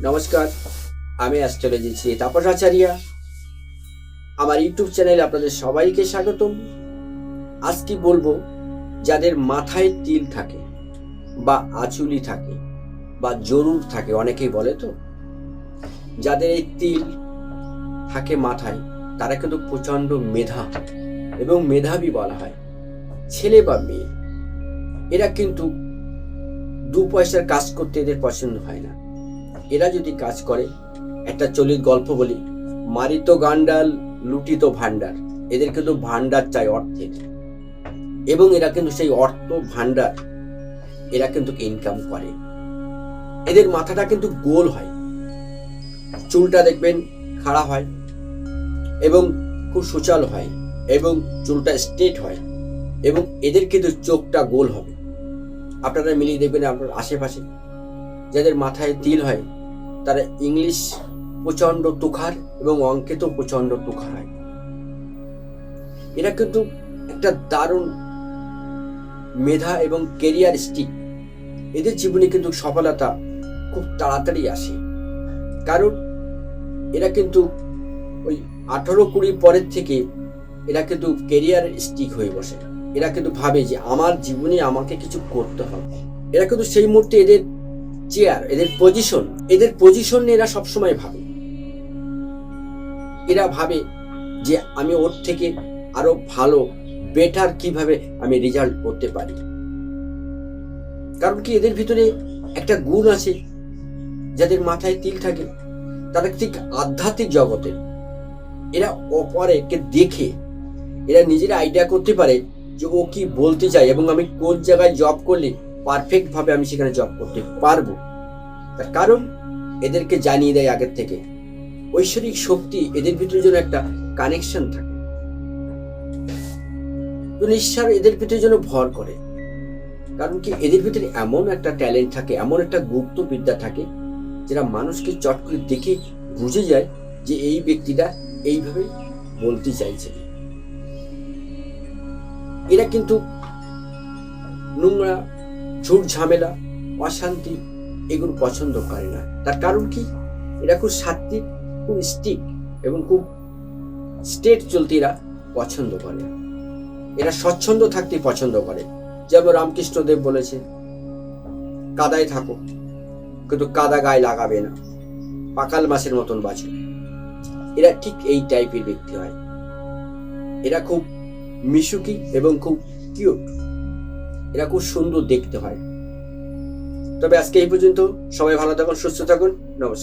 নমস্কার, আমি অ্যাস্ট্রোলজি তাপস আচারিয়া। আমার ইউটিউব চ্যানেলে আপনাদের সবাইকে স্বাগতম। আজকে বলবো যাদের মাথায় তিল থাকে বা আঁচুলি থাকে বা জরুর থাকে, অনেকেই বলে তো, যাদের এই তিল থাকে মাথায়, তারা কিন্তু প্রচণ্ড মেধা এবং মেধাবী বলা হয়। ছেলে বা মেয়ে, এরা কিন্তু দু পয়সার কাজ করতে এদের পছন্দ হয় না। এরা যদি কাজ করে, একটা চলিত গল্প বলি, মারিত গান্ডাল লুটিত ভান্ডার। এদের কিন্তু ভান্ডার চাই অর্থের, এবং এরা কিন্তু সেই অর্থ ভান্ডার এরা কিন্তু ইনকাম করে। এদের মাথাটা কিন্তু গোল হয়, চুলটা দেখবেন খাড়া হয় এবং খুব সুচালো হয়, এবং চুলটা স্ট্রেট হয়, এবং এদের কিন্তু চোখটা গোল হবে। আপনারা মিলিয়ে দেখবেন আপনার আশেপাশে যাদের মাথায় তিল হয়, তারা ইংলিশ প্রচণ্ড তুখার এবং অঙ্কে তো প্রচণ্ড তুখার হয়। এরা কিন্তু একটা দারুণ মেধা এবং কেরিয়ার স্টিক। এদের জীবনে কিন্তু সফলতা খুব তাড়াতাড়ি আসে, কারণ এরা কিন্তু ওই 18-20 পরের থেকে এরা কিন্তু কেরিয়ার স্টিক হয়ে বসে। এরা কিন্তু ভাবে যে আমার জীবনে আমাকে কিছু করতে হবে। এরা কিন্তু সেই মুহূর্তে এদের চেয়ার, এদের পজিশন নিয়ে এরা সবসময় ভাবে। এরা ভাবে যে আমি ওর থেকে আরো ভালো, বেটার কিভাবে আমি রেজাল্ট করতে পারি। কারণ কি, এদের ভিতরে একটা গুণ আছে। যাদের মাথায় তিল থাকে, তারা ঠিক আধ্যাত্মিক জগতের, এরা অপরকে দেখে এরা নিজেরা আইডিয়া করতে পারে যে ও কি বলতে চায়, এবং আমি কোন জায়গায় জব করলে পারফেক্ট ভাবে আমি সেখানে জব করতে পারবো। তার কারণ এদেরকে জানিয়ে দেয় আগের থেকে। ঐশ্বরিক শক্তি এদের ভিতরে যেন একটা কানেকশন থাকে, ঈশ্বর এদের ভিতরে যেন ভর করে। কারণ কি, এদের ভিতরে এমন একটা ট্যালেন্ট থাকে, এমন একটা গুপ্ত বিদ্যা থাকে, যেটা মানুষকে চট করে দেখে বুঝে যায় যে এই ব্যক্তিটা এইভাবে বলতে চাইছে। এরা কিন্তু নোংরা, ঝুট ঝামেলা, অশান্তি এগুলো পছন্দ করে না। তার কারণ কি, এরা খুব সাত্বিক, খুব স্টিক এবং খুব স্ট্রেট চলতে এরা পছন্দ করে। এরা স্বচ্ছন্দ থাকতে পছন্দ করে। যেমন রামকৃষ্ণদেব বলেছে, কাদায় থাকো কিন্তু কাদা গায়ে লাগাবে না, পাকাল মাছের মতন বাঁচো। এরা ঠিক এই টাইপের ব্যক্তি হয়। এরা খুব মিশুকি এবং খুব কিউট, এরা খুব সুন্দর দেখতে হয়। তবে আজকে এই পর্যন্ত। সবাই ভালো থাকুন, সুস্থ থাকুন। নমস্কার।